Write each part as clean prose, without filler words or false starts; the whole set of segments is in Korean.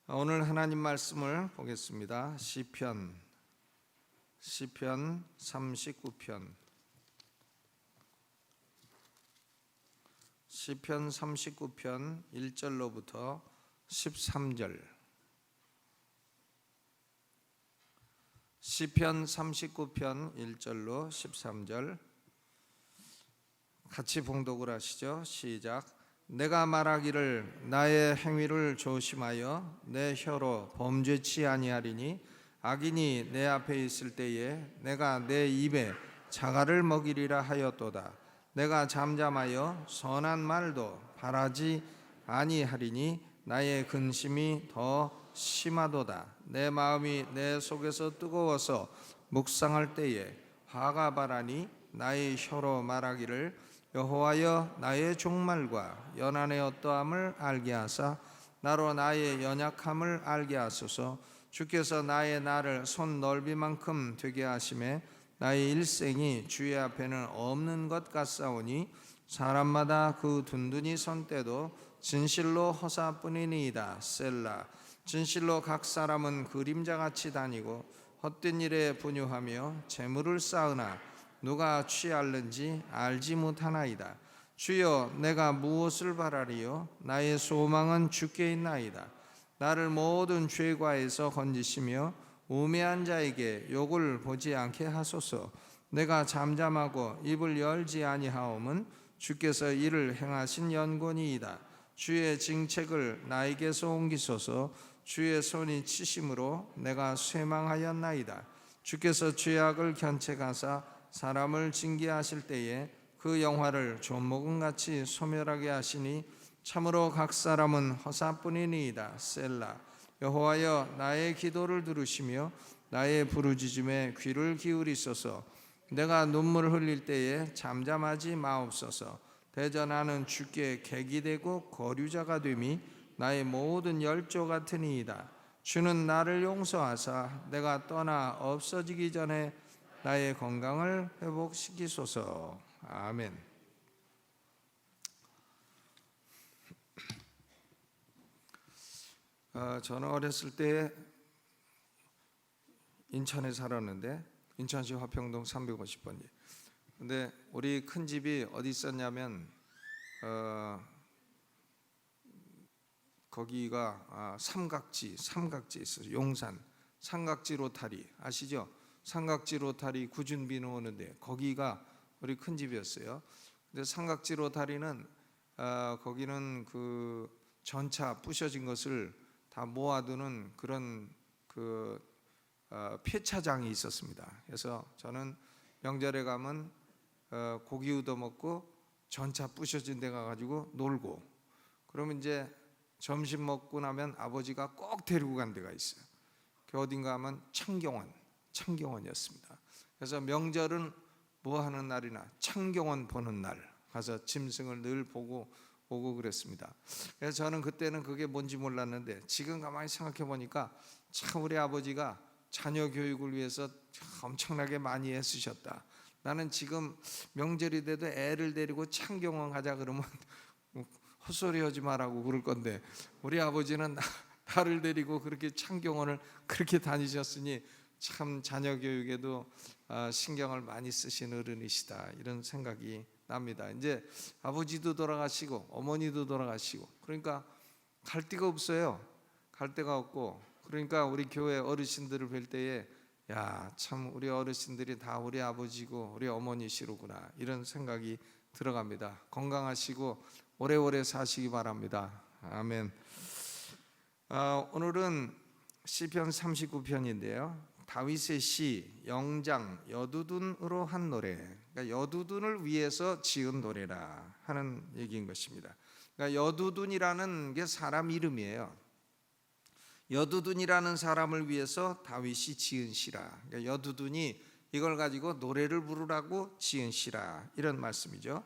오늘 하나님 말씀을 보겠습니다. 시편 39편 시편 39편 1절로부터 13절. 시편 39편 1절로 13절 같이 봉독을 하시죠. 시작. 내가 말하기를 나의 행위를 조심하여 내 혀로 범죄치 아니하리니 악인이 내 앞에 있을 때에 내가 내 입에 자갈을 먹이리라 하였도다. 내가 잠잠하여 선한 말도 바라지 아니하리니 나의 근심이 더 심하도다. 내 마음이 내 속에서 뜨거워서 묵상할 때에 화가 바라니 나의 혀로 말하기를 여호와여 나의 종말과 연한의 어떠함을 알게 하사 나로 나의 연약함을 알게 하소서. 주께서 나의 날을 손 넓이만큼 되게 하심에 나의 일생이 주의 앞에는 없는 것 같사오니 사람마다 그 둔둔히 선 때도 진실로 허사뿐이니이다. 셀라. 진실로 각 사람은 그림자같이 다니고 헛된 일에 분유하며 재물을 쌓으나 누가 취할는지 알지 못하나이다. 주여 내가 무엇을 바라리요? 나의 소망은 주께 있나이다. 나를 모든 죄과에서 건지시며 우매한 자에게 욕을 보지 않게 하소서. 내가 잠잠하고 입을 열지 아니하옴은 주께서 이를 행하신 연고니이다. 주의 징책을 나에게서 옮기소서. 주의 손이 치심으로 내가 쇠망하였나이다. 주께서 죄악을 견책하사 사람을 징계하실 때에 그 영화를 조목은같이 소멸하게 하시니 참으로 각 사람은 허사뿐이니이다. 셀라. 여호와여 나의 기도를 들으시며 나의 부르짖음에 귀를 기울이소서. 내가 눈물을 흘릴 때에 잠잠하지 마옵소서. 대전하는 주께 객이 되고 거류자가 됨이 나의 모든 열조 같으니이다. 주는 나를 용서하사 내가 떠나 없어지기 전에 나의 건강을 회복시키소서. 아멘. 저는 어렸을 때 인천에 살았는데 인천시 화평동 350번지. 근데 우리 큰 집이 어디 있었냐면 거기가 삼각지 있어요. 용산 삼각지 로타리 아시죠? 삼각지 로타리 구준비는 오는데 거기가 우리 큰 집이었어요. 근데 삼각지 로타리는 거기는 그 전차 부셔진 것을 다 모아두는 그런 그 폐차장이 있었습니다. 그래서 저는 명절에 가면 고기 얻어 먹고 전차 부셔진 데 가가지고 놀고, 그러면 이제 점심 먹고 나면 아버지가 꼭 데리고 간 데가 있어요. 그 어딘가 하면 창경원이었습니다. 그래서 명절은 뭐 하는 날이나 창경원 보는 날 가서 짐승을 늘 보고 오고 그랬습니다. 그래서 저는 그때는 그게 뭔지 몰랐는데 지금 가만히 생각해 보니까 참 우리 아버지가 자녀 교육을 위해서 엄청나게 많이 애쓰셨다. 나는 지금 명절이 돼도 애를 데리고 창경원 가자 그러면 헛소리 하지 말라고 그럴 건데 우리 아버지는 나를 데리고 그렇게 창경원을 그렇게 다니셨으니 참 자녀 교육에도 신경을 많이 쓰신 어른이시다, 이런 생각이 납니다. 이제 아버지도 돌아가시고 어머니도 돌아가시고 그러니까 갈 데가 없어요. 갈 데가 없고, 그러니까 우리 교회 어르신들을 뵐 때에 야, 참 우리 어르신들이 다 우리 아버지고 우리 어머니시로구나, 이런 생각이 들어갑니다. 건강하시고 오래오래 사시기 바랍니다. 아멘. 오늘은 시편 39편인데요 다윗의 시 영장 여두둔으로 한 노래, 그러니까 여두둔을 위해서 지은 노래라 하는 얘기인 것입니다. 그러니까 여두둔이라는 게 사람 이름이에요. 여두둔이라는 사람을 위해서 다윗이 지은 시라. 그러니까 여두둔이 이걸 가지고 노래를 부르라고 지은 시라, 이런 말씀이죠.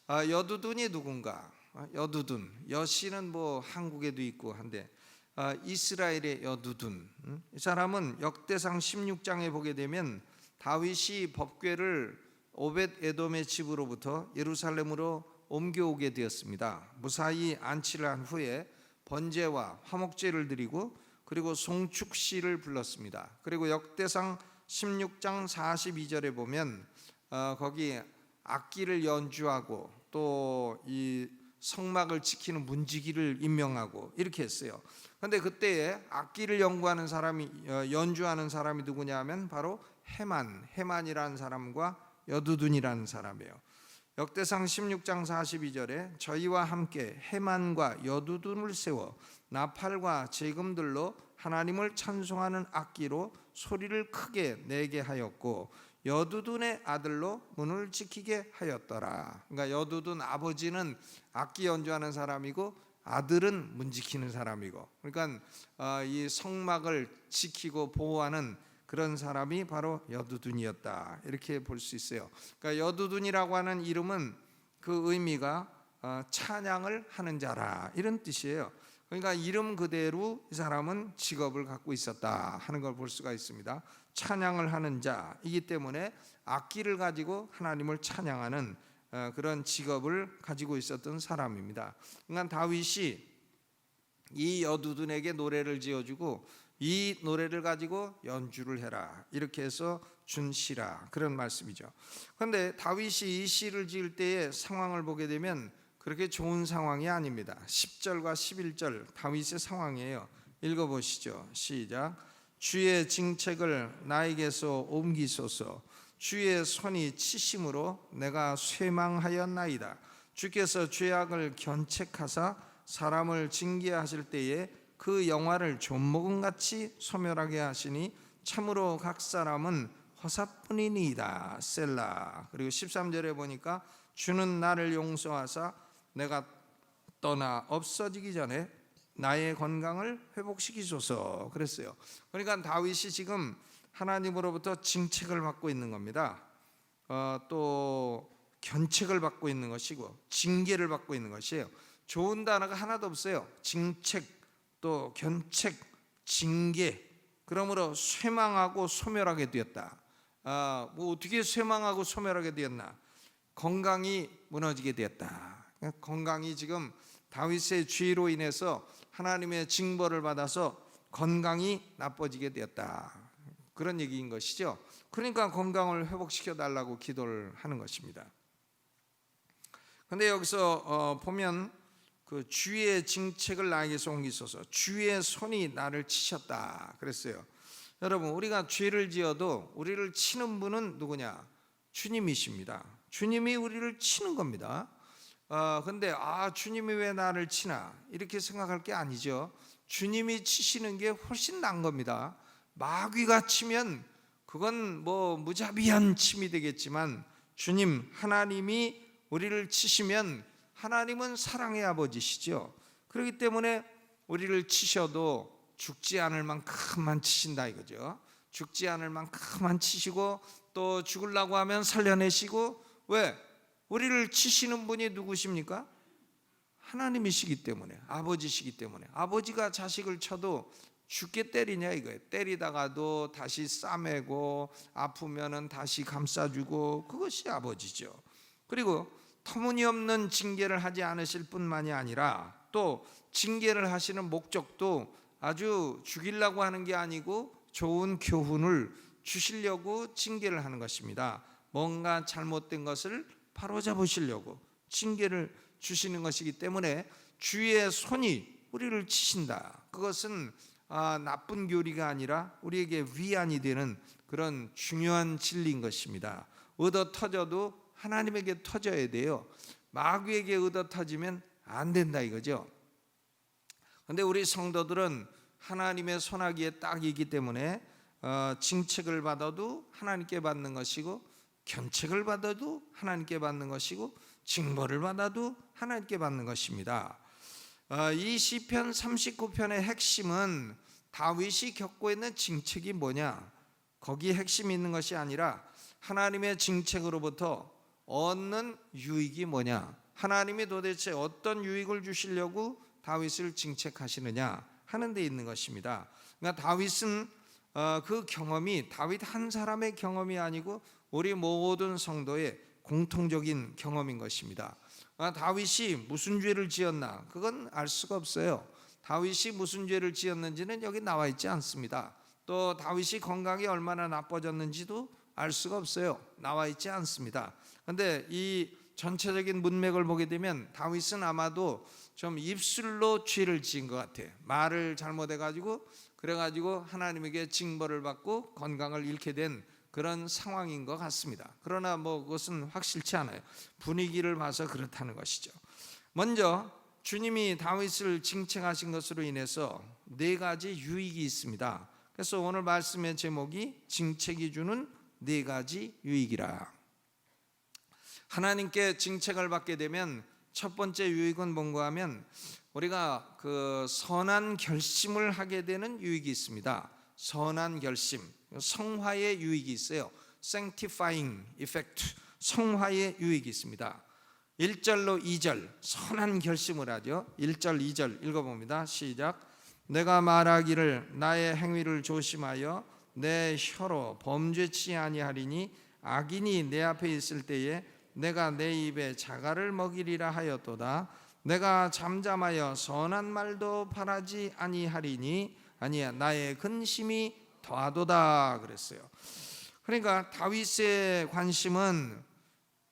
여두둔이 누군가? 여두둔, 여씨는 뭐 한국에도 있고 한데 이스라엘의 여두둔, 이 사람은 역대상 16장에 보게 되면 다윗이 법궤를 오벳 에돔의 집으로부터 예루살렘으로 옮겨오게 되었습니다. 무사히 안치를 한 후에 번제와 화목제를 드리고 그리고 송축시를 불렀습니다. 그리고 역대상 16장 42절에 보면 거기 악기를 연주하고 또 이 성막을 지키는 문지기를 임명하고 이렇게 했어요. 그런데 그때에 악기를 연주하는 사람이 누구냐면 바로 헤만이라는 사람과 여두둔이라는 사람이에요. 역대상 16장 42절에 저희와 함께 헤만과 여두둔을 세워 나팔과 제금들로 하나님을 찬송하는 악기로 소리를 크게 내게 하였고 여두둔의 아들로 문을 지키게 하였더라. 그러니까 여두둔 아버지는 악기 연주하는 사람이고 아들은 문 지키는 사람이고, 그러니까 이 성막을 지키고 보호하는 그런 사람이 바로 여두둔이었다, 이렇게 볼 수 있어요. 그러니까 여두둔이라고 하는 이름은 그 의미가 찬양을 하는 자라, 이런 뜻이에요. 그러니까 이름 그대로 이 사람은 직업을 갖고 있었다 하는 걸 볼 수가 있습니다. 찬양을 하는 자이기 때문에 악기를 가지고 하나님을 찬양하는 그런 직업을 가지고 있었던 사람입니다. 그러니까 다윗이 이 여두둔에게 노래를 지어주고 이 노래를 가지고 연주를 해라, 이렇게 해서 준 시라, 그런 말씀이죠. 그런데 다윗이 이 시를 지을 때의 상황을 보게 되면 그렇게 좋은 상황이 아닙니다. 10절과 11절 다윗의 상황이에요. 읽어보시죠. 시작. 주의 징책을 나에게서 옮기소서. 주의 손이 치심으로 내가 쇠망하였나이다. 주께서 죄악을 견책하사 사람을 징계하실 때에 그 영화를 존목음같이 소멸하게 하시니 참으로 각 사람은 허사뿐이니이다. 셀라. 그리고 13절에 보니까 주는 나를 용서하사 내가 떠나 없어지기 전에 나의 건강을 회복시키소서 그랬어요. 그러니까 다윗이 지금 하나님으로부터 징책을 받고 있는 겁니다. 또 견책을 받고 있는 것이고 징계를 받고 있는 것이에요. 좋은 단어가 하나도 없어요. 징책, 또 견책, 징계. 그러므로 쇠망하고 소멸하게 되었다. 뭐 어떻게 쇠망하고 소멸하게 되었나? 건강이 무너지게 되었다. 건강이 지금 다윗의 죄로 인해서 하나님의 징벌을 받아서 건강이 나빠지게 되었다, 그런 얘기인 것이죠. 그러니까 건강을 회복시켜 달라고 기도를 하는 것입니다. 그런데 여기서 보면 그 주의 징책을 나에게서 옮기소서, 주의 손이 나를 치셨다 그랬어요. 여러분, 우리가 죄를 지어도 우리를 치는 분은 누구냐? 주님이십니다. 주님이 우리를 치는 겁니다. 근데 주님이 왜 나를 치나 이렇게 생각할 게 아니죠. 주님이 치시는 게 훨씬 나은 겁니다. 마귀가 치면 그건 뭐 무자비한 침이 되겠지만 주님 하나님이 우리를 치시면 하나님은 사랑의 아버지시죠. 그렇기 때문에 우리를 치셔도 죽지 않을 만큼만 치신다 이거죠. 죽지 않을 만큼만 치시고 또 죽으려고 하면 살려내시고, 왜? 우리를 치시는 분이 누구십니까? 하나님이시기 때문에, 아버지시기 때문에. 아버지가 자식을 쳐도 죽게 때리냐 이거예요. 때리다가도 다시 싸매고 아프면은 다시 감싸주고, 그것이 아버지죠. 그리고 터무니없는 징계를 하지 않으실 뿐만이 아니라 또 징계를 하시는 목적도 아주 죽이려고 하는 게 아니고 좋은 교훈을 주시려고 징계를 하는 것입니다. 뭔가 잘못된 것을 바로잡으시려고 징계를 주시는 것이기 때문에 주의 손이 우리를 치신다. 그것은 나쁜 교리가 아니라 우리에게 위안이 되는 그런 중요한 진리인 것입니다. 얻어 터져도 하나님에게 터져야 돼요. 마귀에게 얻어 터지면 안 된다 이거죠. 그런데 우리 성도들은 하나님의 손아귀에 딱이기 때문에 징책을 받아도 하나님께 받는 것이고, 견책을 받아도 하나님께 받는 것이고, 징벌을 받아도 하나님께 받는 것입니다. 이 시편 39편의 핵심은 다윗이 겪고 있는 징책이 뭐냐, 거기에 핵심이 있는 것이 아니라 하나님의 징책으로부터 얻는 유익이 뭐냐, 하나님이 도대체 어떤 유익을 주시려고 다윗을 징책하시느냐 하는 데 있는 것입니다. 그러니까 다윗은 그 경험이 다윗 한 사람의 경험이 아니고 우리 모든 성도의 공통적인 경험인 것입니다. 다윗이 무슨 죄를 지었나? 그건 알 수가 없어요. 다윗이 무슨 죄를 지었는지는 여기 나와 있지 않습니다. 또 다윗이 건강이 얼마나 나빠졌는지도 알 수가 없어요. 나와 있지 않습니다. 그런데 이 전체적인 문맥을 보게 되면 다윗은 아마도 좀 입술로 죄를 지은 것 같아요. 말을 잘못해가지고 그래가지고 하나님에게 징벌을 받고 건강을 잃게 된 그런 상황인 것 같습니다. 그러나 뭐 그것은 확실치 않아요. 분위기를 봐서 그렇다는 것이죠. 먼저 주님이 다윗을 징책하신 것으로 인해서 네 가지 유익이 있습니다. 그래서 오늘 말씀의 제목이 징책이 주는 네 가지 유익이라. 하나님께 징책을 받게 되면 첫 번째 유익은 뭔가 하면 우리가 그 선한 결심을 하게 되는 유익이 있습니다. 선한 결심, 성화의 유익이 있어요. sanctifying effect, 성화의 유익이 있습니다. 1절로 2절 선한 결심을 하죠. 1절 2절 읽어봅니다. 시작. 내가 말하기를 나의 행위를 조심하여 내 혀로 범죄치 아니하리니 악인이 내 앞에 있을 때에 내가 내 입에 자갈을 먹이리라 하였도다. 내가 잠잠하여 선한 말도 바라지 아니하리니 아니야 나의 근심이 더하도다 그랬어요. 그러니까 다윗의 관심은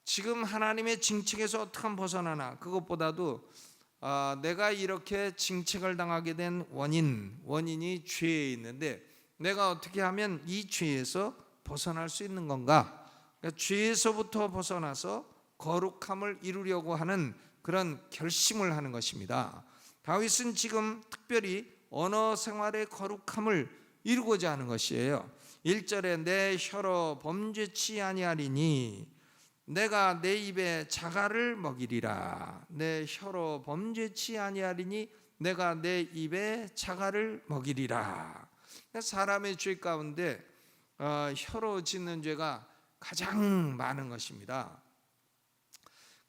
지금 하나님의 징책에서 어떻게 벗어나나, 그것보다도 내가 이렇게 징책을 당하게 된 원인이 죄에 있는데 내가 어떻게 하면 이 죄에서 벗어날 수 있는 건가? 그러니까 죄에서부터 벗어나서 거룩함을 이루려고 하는 그런 결심을 하는 것입니다. 다윗은 지금 특별히 언어 생활의 거룩함을 이루고자 하는 것이에요. 1절에 내 혀로 범죄치 아니하리니 내가 내 입에 자갈을 먹이리라. 내 혀로 범죄치 아니하리니 내가 내 입에 자갈을 먹이리라. 사람의 죄 가운데 혀로 짓는 죄가 가장 많은 것입니다.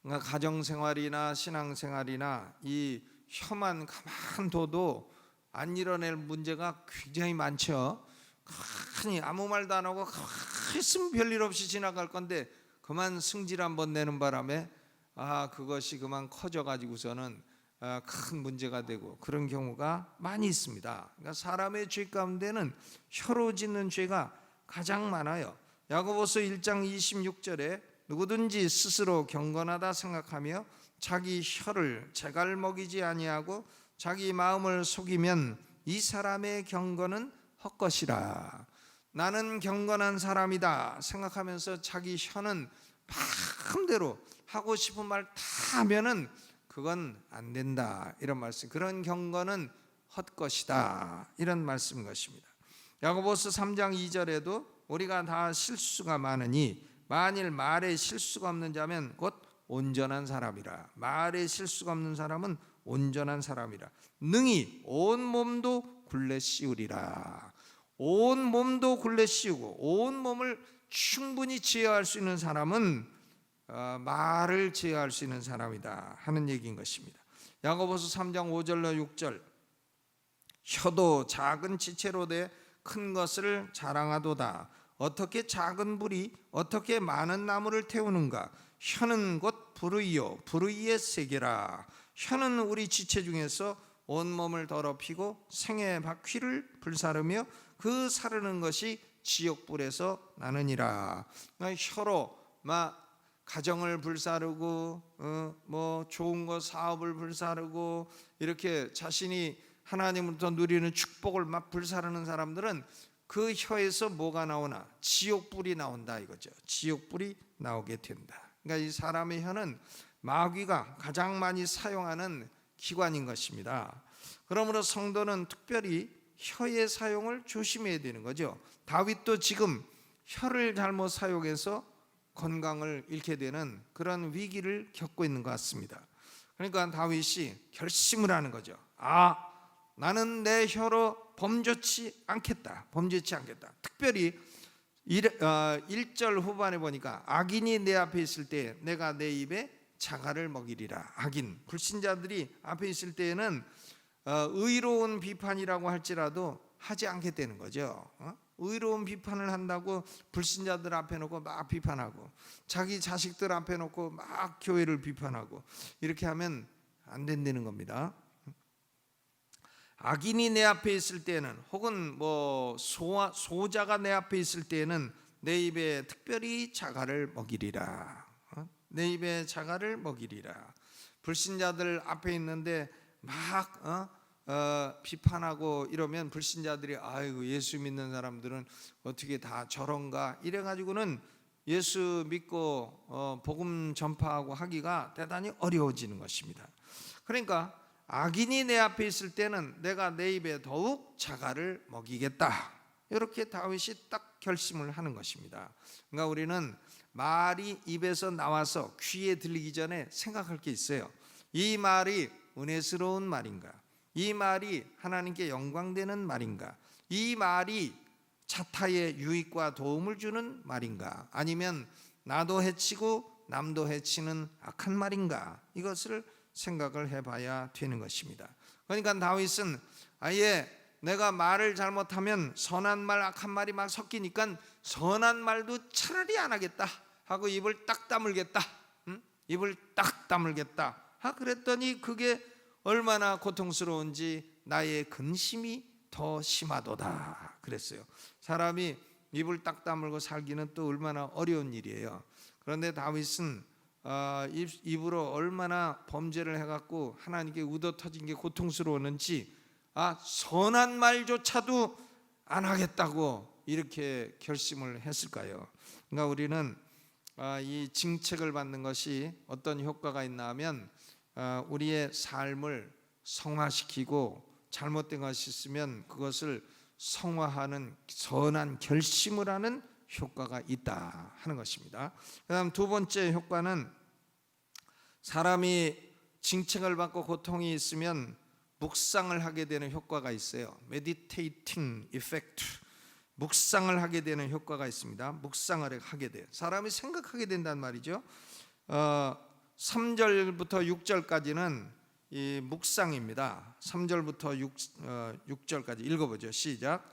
그러니까 가정생활이나 신앙생활이나 이 혀만 가만 둬도 안 이뤄낼 문제가 굉장히 많죠. 가만히 아무 말도 안 하고 가만히 있으면 별일 없이 지나갈 건데 그만 승질 한번 내는 바람에 그것이 그만 커져가지고서는 큰 문제가 되고 그런 경우가 많이 있습니다. 그러니까 사람의 죄 가운데는 혀로 짓는 죄가 가장 많아요. 야고보서 1장 26절에 누구든지 스스로 경건하다 생각하며 자기 혀를 재갈 먹이지 아니하고 자기 마음을 속이면 이 사람의 경건은 헛것이라. 나는 경건한 사람이다 생각하면서 자기 혀는 마음대로 하고 싶은 말 다 하면은 그건 안 된다, 이런 말씀. 그런 경건은 헛것이다, 이런 말씀인 것입니다. 야고보서 3장 2절에도 우리가 다 실수가 많으니 만일 말에 실수가 없는 자면 곧 온전한 사람이라. 말에 실수가 없는 사람은 온전한 사람이라. 능히 온 몸도 굴레 씌우리라. 온 몸도 굴레 씌우고 온 몸을 충분히 제어할 수 있는 사람은 말을 제어할 수 있는 사람이다 하는 얘기인 것입니다. 야고보서 3장 5절로 6절 혀도 작은 지체로 돼 큰 것을 자랑하도다. 어떻게 작은 불이 어떻게 많은 나무를 태우는가. 혀는 곧 불의요 불의의 세계라. 혀는 우리 지체 중에서 온몸을 더럽히고 생의 바퀴를 불사르며 그 사르는 것이 지옥불에서 나느니라. 혀로 가정을 불사르고 뭐 좋은 거 사업을 불사르고 이렇게 자신이 하나님으로부터 누리는 축복을 막 불사르는 사람들은 그 혀에서 뭐가 나오나? 지옥불이 나온다 이거죠. 지옥불이 나오게 된다. 그러니까 이 사람의 혀는 마귀가 가장 많이 사용하는 기관인 것입니다. 그러므로 성도는 특별히 혀의 사용을 조심해야 되는 거죠. 다윗도 지금 혀를 잘못 사용해서 건강을 잃게 되는 그런 위기를 겪고 있는 것 같습니다. 그러니까 다윗이 결심을 하는 거죠. 나는 내 혀로 범죄치 않겠다. 특별히 1절 후반에 보니까 악인이 내 앞에 있을 때 내가 내 입에 자갈을 먹이리라. 악인, 불신자들이 앞에 있을 때에는 의로운 비판이라고 할지라도 하지 않겠다는 거죠. 의로운 비판을 한다고 불신자들 앞에 놓고 막 비판하고 자기 자식들 앞에 놓고 막 교회를 비판하고 이렇게 하면 안 된다는 겁니다. 악인이 내 앞에 있을 때는, 혹은 뭐 소자가 내 앞에 있을 때는 내 입에 특별히 자갈을 먹이리라. 내 입에 자갈을 먹이리라. 불신자들 앞에 있는데 막 비판하고 이러면 불신자들이 아이고 예수 믿는 사람들은 어떻게 다 저런가 이래가지고는 예수 믿고 복음 전파하고 하기가 대단히 어려워지는 것입니다. 그러니까 악인이 내 앞에 있을 때는 내가 내 입에 더욱 자갈을 먹이겠다, 이렇게 다윗이 딱 결심을 하는 것입니다. 그러니까 우리는 말이 입에서 나와서 귀에 들리기 전에 생각할 게 있어요. 이 말이 은혜스러운 말인가? 이 말이 하나님께 영광되는 말인가? 이 말이 자타의 유익과 도움을 주는 말인가? 아니면 나도 해치고 남도 해치는 악한 말인가? 이것을 생각을 해봐야 되는 것입니다. 그러니까 다윗은 아예 내가 말을 잘못하면 선한 말 악한 말이 막 섞이니까 선한 말도 차라리 안 하겠다 하고 입을 딱 다물겠다. 입을 딱 다물겠다. 그랬더니 그게 얼마나 고통스러운지 나의 근심이 더 심하도다 그랬어요. 사람이 입을 딱 다물고 살기는 또 얼마나 어려운 일이에요. 그런데 다윗은 입으로 얼마나 범죄를 해갖고 하나님께 ud어터진 게 고통스러웠는지 선한 말조차도 안 하겠다고 이렇게 결심을 했을까요? 그러니까 우리는 이 징책을 받는 것이 어떤 효과가 있나 하면 우리의 삶을 성화시키고 잘못된 것이 있으면 그것을 성화하는 선한 결심을 하는 효과가 있다 하는 것입니다. 그다음 두 번째 효과는 사람이 징책을 받고 고통이 있으면 묵상을 하게 되는 효과가 있어요. meditating effect, 묵상을 하게 되는 효과가 있습니다. 묵상을 하게 돼요. 사람이 생각하게 된단 말이죠. 3절부터 6절까지는 이 묵상입니다. 3절부터 6절까지 읽어보죠. 시작.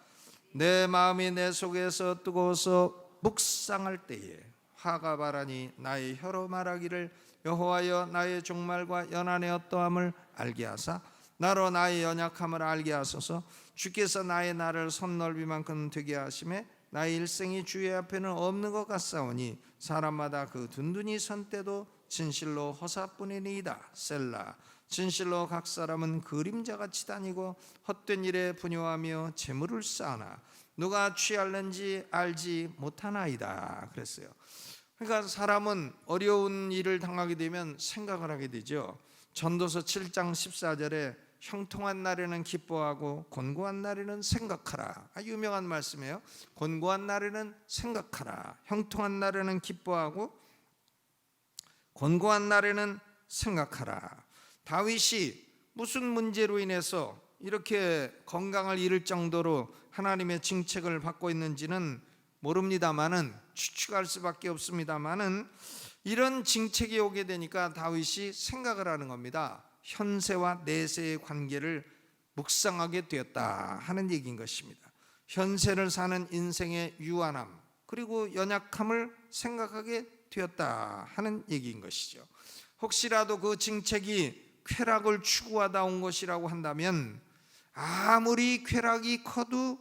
내 마음이 내 속에서 뜨거워서 묵상할 때에 화가 바라니 나의 혀로 말하기를 여호와여 나의 종말과 연한의 어떠함을 알게 하사 나로 나의 연약함을 알게 하소서. 주께서 나의 날을 손넓이만큼 되게 하심에 나의 일생이 주의 앞에는 없는 것 같사오니 사람마다 그 둔둔히 선 때도 진실로 허사뿐이니이다. 셀라. 진실로 각 사람은 그림자같이 다니고 헛된 일에 분요하며 재물을 쌓으나 누가 취할는지 알지 못하나이다 그랬어요. 그러니까 사람은 어려운 일을 당하게 되면 생각을 하게 되죠. 전도서 7장 14절에 형통한 날에는 기뻐하고 곤고한 날에는 생각하라. 유명한 말씀이에요. 곤고한 날에는 생각하라. 형통한 날에는 기뻐하고 곤고한 날에는 생각하라. 다윗이 무슨 문제로 인해서 이렇게 건강을 잃을 정도로 하나님의 징책을 받고 있는지는 모릅니다만은, 추측할 수밖에 없습니다만은, 이런 징책이 오게 되니까 다윗이 생각을 하는 겁니다. 현세와 내세의 관계를 묵상하게 되었다 하는 얘기인 것입니다. 현세를 사는 인생의 유한함 그리고 연약함을 생각하게 되었다 하는 얘기인 것이죠. 혹시라도 그 징책이 쾌락을 추구하다 온 것이라고 한다면 아무리 쾌락이 커도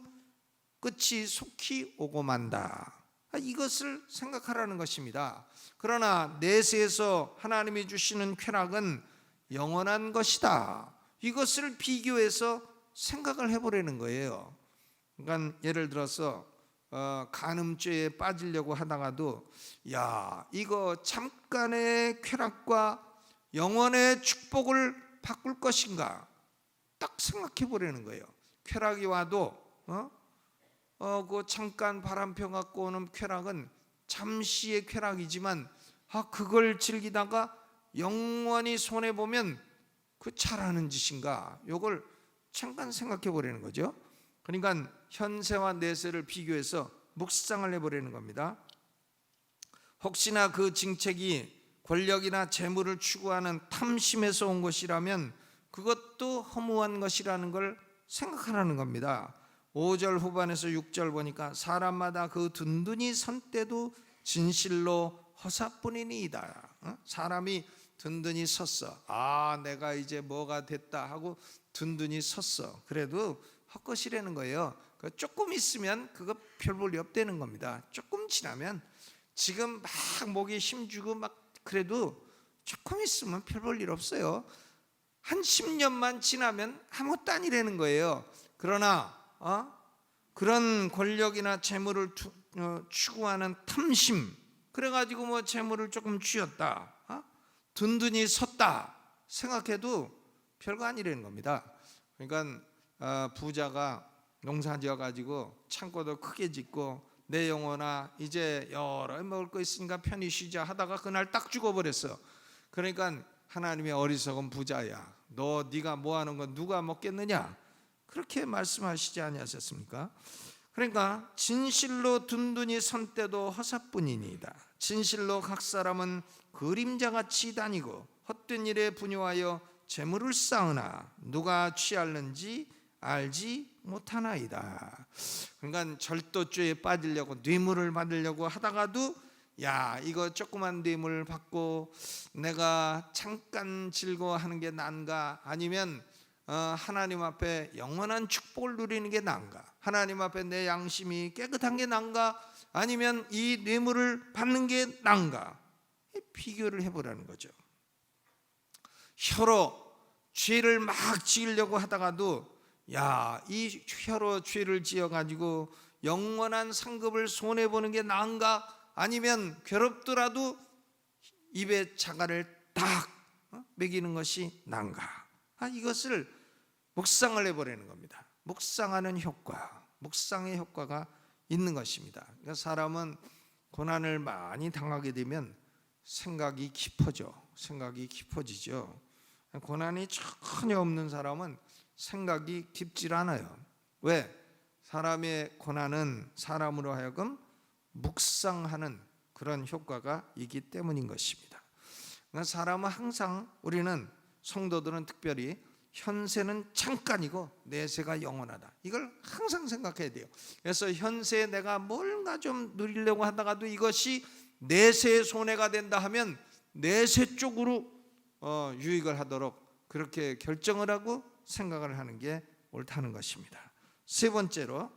끝이 속히 오고 만다, 이것을 생각하라는 것입니다. 그러나 내세에서 하나님이 주시는 쾌락은 영원한 것이다, 이것을 비교해서 생각을 해보려는 거예요. 그러니까 예를 들어서 간음죄에 빠지려고 하다가도 이거 잠깐의 쾌락과 영원의 축복을 바꿀 것인가 딱 생각해 보려는 거예요. 쾌락이 와도 그 잠깐 바람펴 갖고 오는 쾌락은 잠시의 쾌락이지만 그걸 즐기다가 영원히 손해 보면 그 잘하는 짓인가, 이걸 잠깐 생각해 보려는 거죠. 그러니까 현세와 내세를 비교해서 묵상을 해보려는 겁니다. 혹시나 그 징책이 권력이나 재물을 추구하는 탐심에서 온 것이라면 그것도 허무한 것이라는 걸 생각하라는 겁니다. 5절 후반에서 6절 보니까 사람마다 그 든든히 선 때도 진실로 허사뿐이니이다. 사람이 든든히 섰어. 내가 이제 뭐가 됐다 하고 든든히 섰어. 그래도 헛것이라는 거예요. 조금 있으면 그거 별 볼 일 없다는 겁니다. 조금 지나면 지금 막 목에 힘주고 막 그래도 조금 있으면 별 볼 일 없어요. 한 10년만 지나면 아무것도 아니라는 거예요. 그러나 그런 권력이나 재물을 추구하는 탐심, 그래가지고 뭐 재물을 조금 쥐었다, 든든히 섰다 생각해도 별거 아니라는 겁니다. 그러니까 부자가 농사 지어가지고 창고도 크게 짓고 내 영혼아 이제 여러 먹을 거 있으니까 편히 쉬자 하다가 그날 딱 죽어버렸어. 그러니까 하나님의 어리석은 부자야, 네가 뭐하는 건 누가 먹겠느냐, 그렇게 말씀하시지 아니하셨습니까? 그러니까 진실로 든든히 선 때도 허사뿐이니이다. 진실로 각 사람은 그림자같이 다니고 헛된 일에 분유하여 재물을 쌓으나 누가 취할는지 알지 못하나이다. 그러니까 절도죄에 빠지려고 뇌물을 받으려고 하다가도 야, 이거 조그만 뇌물 받고 내가 잠깐 즐거워하는 게 나은가, 아니면 하나님 앞에 영원한 축복을 누리는 게 나은가, 하나님 앞에 내 양심이 깨끗한 게 나은가, 아니면 이 뇌물을 받는 게 나은가, 비교를 해보라는 거죠. 혀로 죄를 막 지으려고 하다가도 야, 이 혀로 죄를 지어가지고 영원한 상급을 손해보는 게 나은가, 아니면 괴롭더라도 입에 자갈을 딱 먹이는 것이 나은가, 이것을 묵상을 해버리는 겁니다. 묵상하는 효과, 묵상의 효과가 있는 것입니다. 그러니까 사람은 고난을 많이 당하게 되면 생각이 깊어지죠. 고난이 전혀 없는 사람은 생각이 깊질 않아요. 왜? 사람의 고난은 사람으로 하여금 묵상하는 그런 효과가 있기 때문인 것입니다. 그러니까 사람은 항상, 우리는 성도들은 특별히 현세는 잠깐이고 내세가 영원하다, 이걸 항상 생각해야 돼요. 그래서 현세에 내가 뭔가 좀 누리려고 하다가도 이것이 내세의 손해가 된다 하면 내세 쪽으로 유익을 하도록 그렇게 결정을 하고 생각을 하는 게 옳다는 것입니다. 세 번째로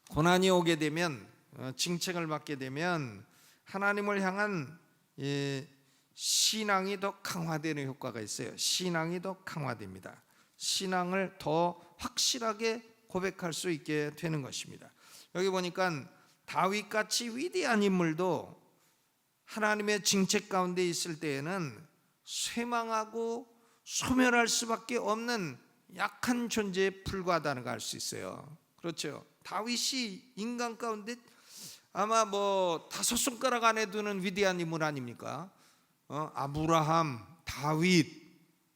고난이 오게 되면, 징책을 받게 되면 하나님을 향한 신앙이 더 강화되는 효과가 있어요. 신앙이 더 강화됩니다. 신앙을 더 확실하게 고백할 수 있게 되는 것입니다. 여기 보니까 다윗같이 위대한 인물도 하나님의 징책 가운데 있을 때에는 쇠망하고 소멸할 수밖에 없는 약한 존재에 불과하다는 걸 알 수 있어요. 그렇죠. 다윗이 인간 가운데 아마 뭐 5손가락 안에 드는 위대한 인물 아닙니까? 아브라함, 다윗,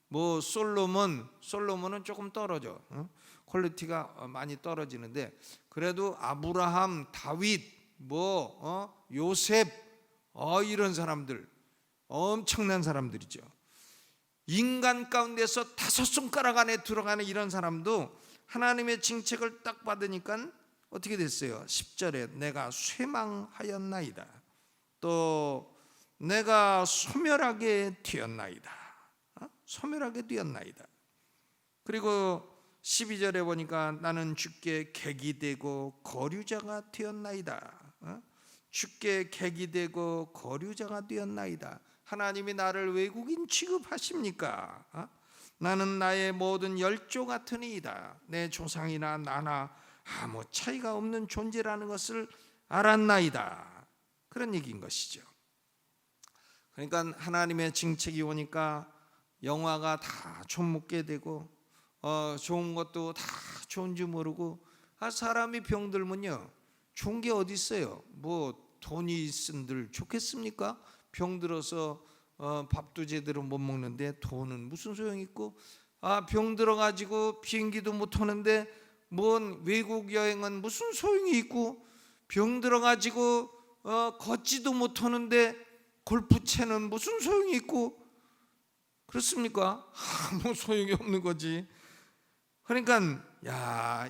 뭐 솔로몬은 조금 떨어져, 퀄리티가 많이 떨어지는데, 그래도 아브라함, 다윗, 요셉, 이런 사람들 엄청난 사람들이죠. 인간 가운데서 5손가락 안에 들어가는 이런 사람도 하나님의 징책을 딱 받으니까 어떻게 됐어요? 10절에 내가 쇠망하였나이다, 또 내가 소멸하게 되었나이다, 소멸하게 되었나이다. 그리고 12절에 보니까 나는 주께 객이 되고 거류자가 되었나이다, 주께 객이 되고 거류자가 되었나이다. 하나님이 나를 외국인 취급하십니까? 나는 나의 모든 열조 같으니이다. 내 조상이나 나나 아무 차이가 없는 존재라는 것을 알았나이다. 그런 얘기인 것이죠. 그러니까 하나님의 징책이 오니까 영화가 다 좀먹게 되고, 좋은 것도 다 좋은 줄 모르고, 사람이 병들면요, 좋은 게 어디 있어요? 뭐 돈이 있은들 좋겠습니까? 병들어서 밥도 제대로 못 먹는데 돈은 무슨 소용이 있고, 병들어가지고 비행기도 못 타는데 뭔 외국 여행은 무슨 소용이 있고, 병들어가지고 걷지도 못하는데 골프 채는 무슨 소용이 있고, 그렇습니까? 아무 소용이 없는 거지. 그러니까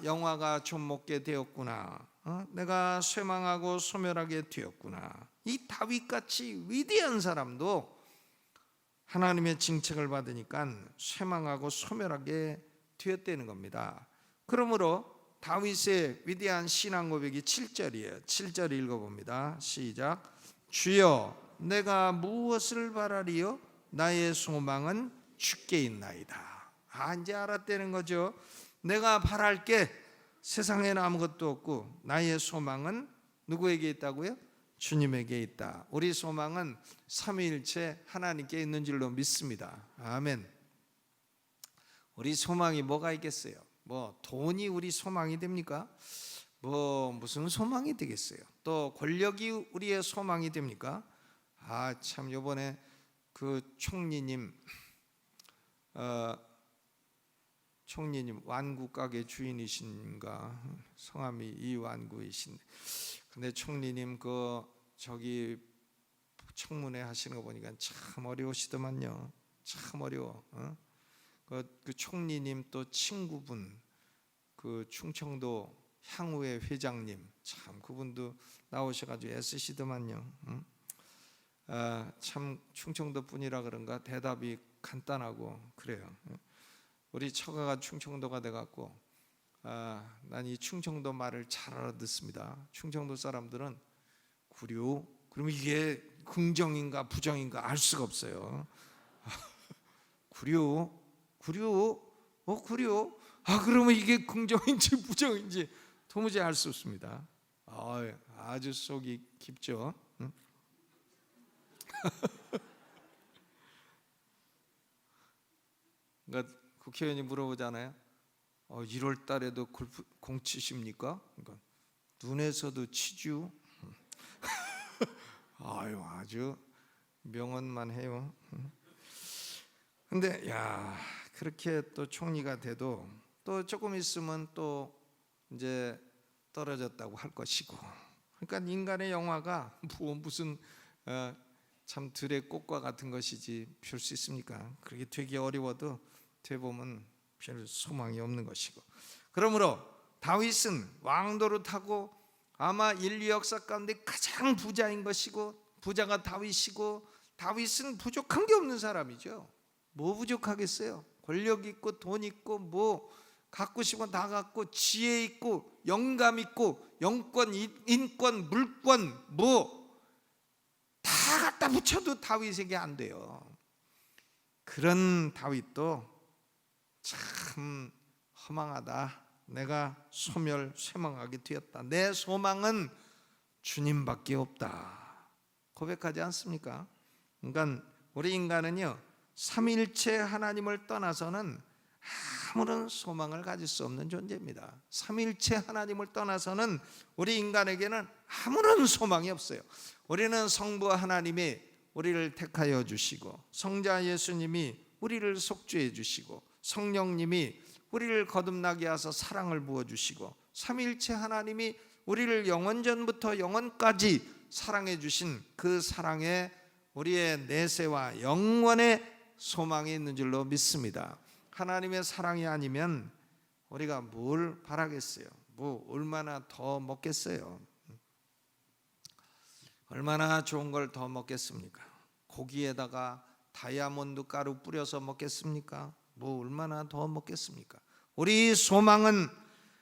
영화가 좀 먹게 되었구나, 내가 쇠망하고 소멸하게 되었구나. 이 다윗같이 위대한 사람도 하나님의 징책을 받으니까 쇠망하고 소멸하게 되었다는 겁니다. 그러므로 다윗의 위대한 신앙 고백이 7절이에요. 7절 읽어봅니다. 시작. 주여 내가 무엇을 바라리요? 나의 소망은 주께 있나이다. 이제 알았다는 거죠. 내가 바랄 게 세상에는 아무것도 없고 나의 소망은 누구에게 있다고요? 주님에게 있다. 우리 소망은 삼위일체 하나님께 있는 줄로 믿습니다. 아멘. 우리 소망이 뭐가 있겠어요? 돈이 우리 소망이 됩니까? 무슨 소망이 되겠어요? 또 권력이 우리의 소망이 됩니까? 참 요번에 그 총리님 완구 가게 주인이신가, 성함이 이완구이신데, 근데 총리님 저기 청문회 하시는 거 보니까 참 어려우시더만요. 참 어려워. 그 총리님 또 친구분 그 충청도 향후회 회장님, 참 그분도 나오셔가지고 애쓰시더만요. 참 충청도 분이라 그런가 대답이 간단하고 그래요. 우리 처가가 충청도가 돼갖고 난 이 충청도 말을 잘 알아듣습니다. 충청도 사람들은 구려, 그러면 이게 긍정인가 부정인가 알 수가 없어요. 구려 그러면 이게 긍정인지 부정인지 도무지 알 수 없습니다. 아주 속이 깊죠. 그러니까 국회의원이 물어보잖아요. 1월 달에도 골프 공 치십니까? 그러니까 눈에서도 치죠. 아주 명언만 해요. 근데 그렇게 또 총리가 돼도 또 조금 있으면 또 이제 떨어졌다고 할 것이고, 그러니까 인간의 영화가 무슨 참 들의 꽃과 같은 것이지 별 수 있습니까? 그렇게 되기 어려워도 되보면 별 소망이 없는 것이고, 그러므로 다윗은 왕도를 타고 아마 인류 역사 가운데 가장 부자인 것이고, 부자가 다윗이고, 다윗은 부족한 게 없는 사람이죠. 뭐 부족하겠어요? 권력 있고 돈 있고 뭐 갖고 싶은 다 갖고, 지혜 있고 영감 있고 영권, 인권, 물권 뭐 다 갖다 붙여도 다윗에게 안 돼요. 그런 다윗도 참 허망하다. 내가 쇠망하게 되었다. 내 소망은 주님밖에 없다. 고백하지 않습니까? 그러니까 우리 인간은요, 삼일체 하나님을 떠나서는 아무런 소망을 가질 수 없는 존재입니다. 삼일체 하나님을 떠나서는 우리 인간에게는 아무런 소망이 없어요. 우리는 성부 하나님이 우리를 택하여 주시고, 성자 예수님이 우리를 속죄해 주시고, 성령님이 우리를 거듭나게 하셔서 사랑을 부어주시고, 삼일체 하나님이 우리를 영원전부터 영원까지 사랑해 주신 그 사랑에 우리의 내세와 영원의 소망이 있는 줄로 믿습니다. 하나님의 사랑이 아니면 우리가 뭘 바라겠어요? 얼마나 더 먹겠어요? 얼마나 좋은 걸 더 먹겠습니까? 고기에다가 다이아몬드 가루 뿌려서 먹겠습니까? 얼마나 더 먹겠습니까? 우리 소망은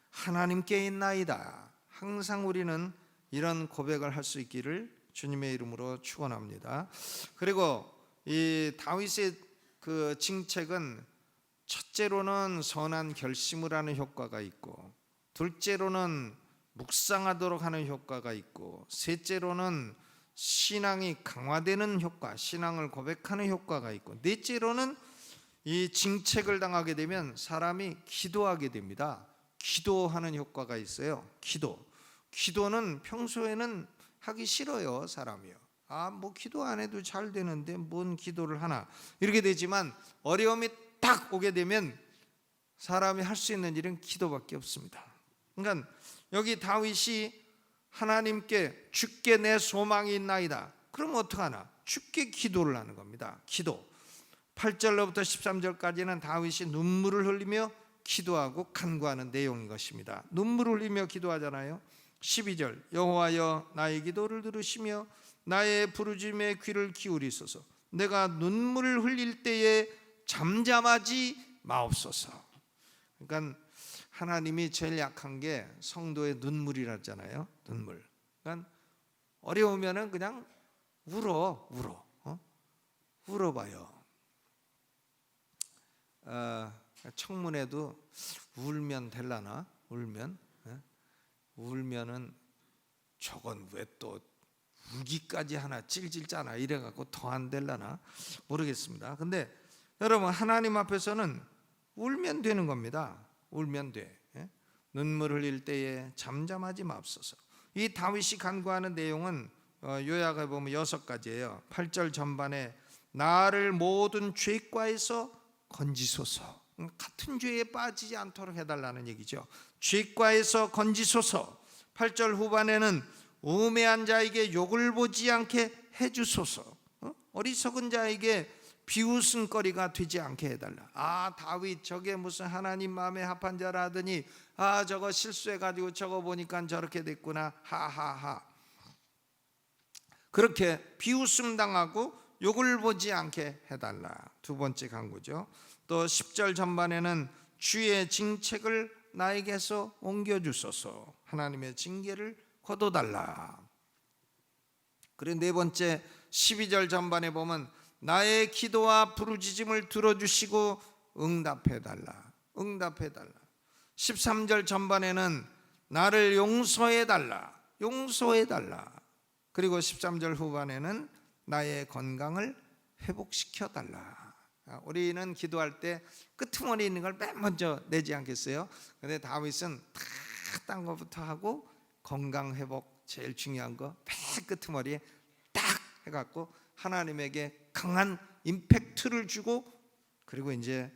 하나님께 있나이다. 항상 우리는 이런 고백을 할 수 있기를 주님의 이름으로 축원합니다. 그리고 이 다윗의 그 징책은 첫째로는 선한 결심을 하는 효과가 있고, 둘째로는 묵상하도록 하는 효과가 있고, 셋째로는 신앙이 강화되는 효과, 신앙을 고백하는 효과가 있고, 넷째로는 이 징책을 당하게 되면 사람이 기도하게 됩니다. 기도하는 효과가 있어요. 기도는 평소에는 하기 싫어요, 사람이요. 기도 안 해도 잘 되는데 뭔 기도를 하나, 이렇게 되지만 어려움이 딱 오게 되면 사람이 할 수 있는 일은 기도밖에 없습니다. 그러니까 여기 다윗이 하나님께 주께 내 소망이 있나이다. 그럼 어떡하나? 주께 기도를 하는 겁니다. 기도. 8절로부터 13절까지는 다윗이 눈물을 흘리며 기도하고 간구하는 내용인 것입니다. 눈물을 흘리며 기도하잖아요. 12절 여호와여 나의 기도를 들으시며 나의 부르짖음에 귀를 기울이소서. 내가 눈물을 흘릴 때에 잠잠하지 마옵소서. 그러니까 하나님이 제일 약한 게 성도의 눈물이라잖아요. 눈물. 그러니까 어려우면은 그냥 울어봐요. 청문회도 울면 될라나? 울면은 저건 왜 또 울기까지 하나 찔찔 짜나 이래갖고 더 안 될라나 모르겠습니다. 근데 여러분, 하나님 앞에서는 울면 되는 겁니다. 울면 돼. 눈물 흘릴 때에 잠잠하지 마옵소서. 이 다윗이 간구하는 내용은 요약해 보면 6가지예요. 8절 전반에 나를 모든 죄과에서 건지소서. 같은 죄에 빠지지 않도록 해달라는 얘기죠. 죄과에서 건지소서. 8절 후반에는 우매한 자에게 욕을 보지 않게 해주소서. 어리석은 자에게 비웃음거리가 되지 않게 해달라. 다윗 저게 무슨 하나님 마음에 합한 자라 하더니 저거 실수해가지고 저거 보니까 저렇게 됐구나 하하하. 그렇게 비웃음 당하고 욕을 보지 않게 해달라. 두 번째 간구죠. 또 10절 전반에는 주의 징책을 나에게서 옮겨주소서. 하나님의 징계를 거둬달라. 그리고 네 번째 12절 전반에 보면 나의 기도와 부르짖음을 들어주시고 응답해달라. 13절 전반에는 나를 용서해달라. 그리고 13절 후반에는 나의 건강을 회복시켜달라. 우리는 기도할 때 끄트머리 있는 걸 맨 먼저 내지 않겠어요? 근데 다윗은 딴 것부터 하고 건강 회복 제일 중요한 거 맨 끄트머리에 딱 해갖고 하나님에게 강한 임팩트를 주고 그리고 이제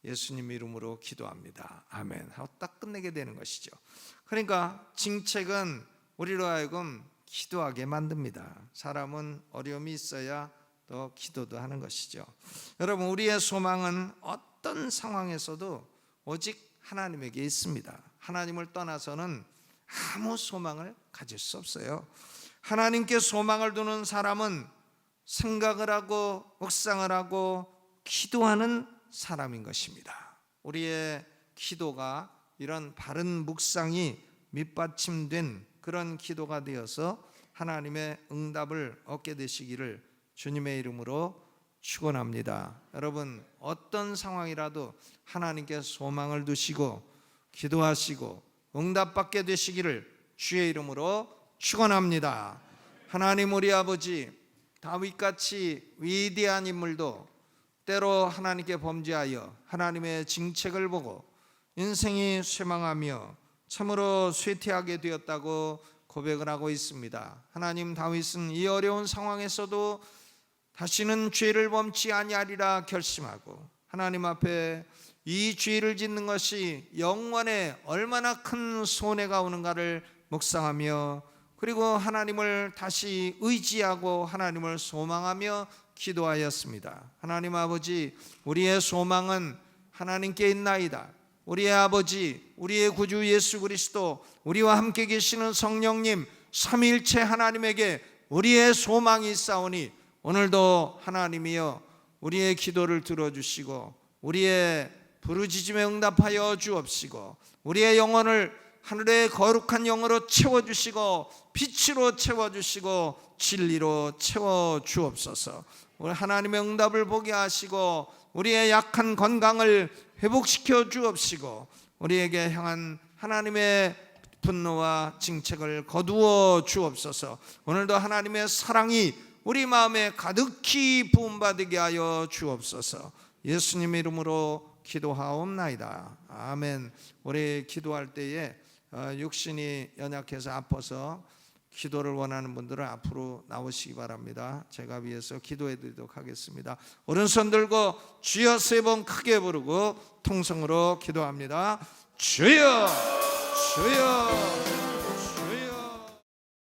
예수님 이름으로 기도합니다. 아멘 하고 딱 끝내게 되는 것이죠. 그러니까 징책은 우리로 하여금 기도하게 만듭니다. 사람은 어려움이 있어야 또 기도도 하는 것이죠. 여러분, 우리의 소망은 어떤 상황에서도 오직 하나님에게 있습니다. 하나님을 떠나서는 아무 소망을 가질 수 없어요. 하나님께 소망을 두는 사람은 생각을 하고 묵상을 하고 기도하는 사람인 것입니다. 우리의 기도가 이런 바른 묵상이 밑받침된 그런 기도가 되어서 하나님의 응답을 얻게 되시기를 주님의 이름으로 축원합니다. 여러분, 어떤 상황이라도 하나님께 소망을 두시고 기도하시고 응답받게 되시기를 주의 이름으로 축원합니다. 하나님, 우리 아버지, 다윗같이 위대한 인물도 때로 하나님께 범죄하여 하나님의 징책을 보고 인생이 쇠망하며 참으로 쇠퇴하게 되었다고 고백을 하고 있습니다. 하나님, 다윗은 이 어려운 상황에서도 다시는 죄를 범치 아니하리라 결심하고 하나님 앞에 이 죄를 짓는 것이 영원에 얼마나 큰 손해가 오는가를 묵상하며 그리고 하나님을 다시 의지하고 하나님을 소망하며 기도하였습니다. 하나님 아버지, 우리의 소망은 하나님께 있나이다. 우리의 아버지, 우리의 구주 예수 그리스도, 우리와 함께 계시는 성령님 삼위일체 하나님에게 우리의 소망이 있사오니 오늘도 하나님이여 우리의 기도를 들어주시고 우리의 부르짖음에 응답하여 주옵시고 우리의 영혼을 하늘의 거룩한 영으로 채워주시고 빛으로 채워주시고 진리로 채워주옵소서. 우리 하나님의 응답을 보게 하시고 우리의 약한 건강을 회복시켜 주옵시고 우리에게 향한 하나님의 분노와 징책을 거두어 주옵소서. 오늘도 하나님의 사랑이 우리 마음에 가득히 부음받게 하여 주옵소서. 예수님 이름으로 기도하옵나이다. 아멘. 우리 기도할 때에 육신이 연약해서 아파서 기도를 원하는 분들은 앞으로 나오시기 바랍니다. 제가 위해서 기도해 드리도록 하겠습니다. 오른손 들고 주여 3번 크게 부르고 통성으로 기도합니다. 주여, 주여.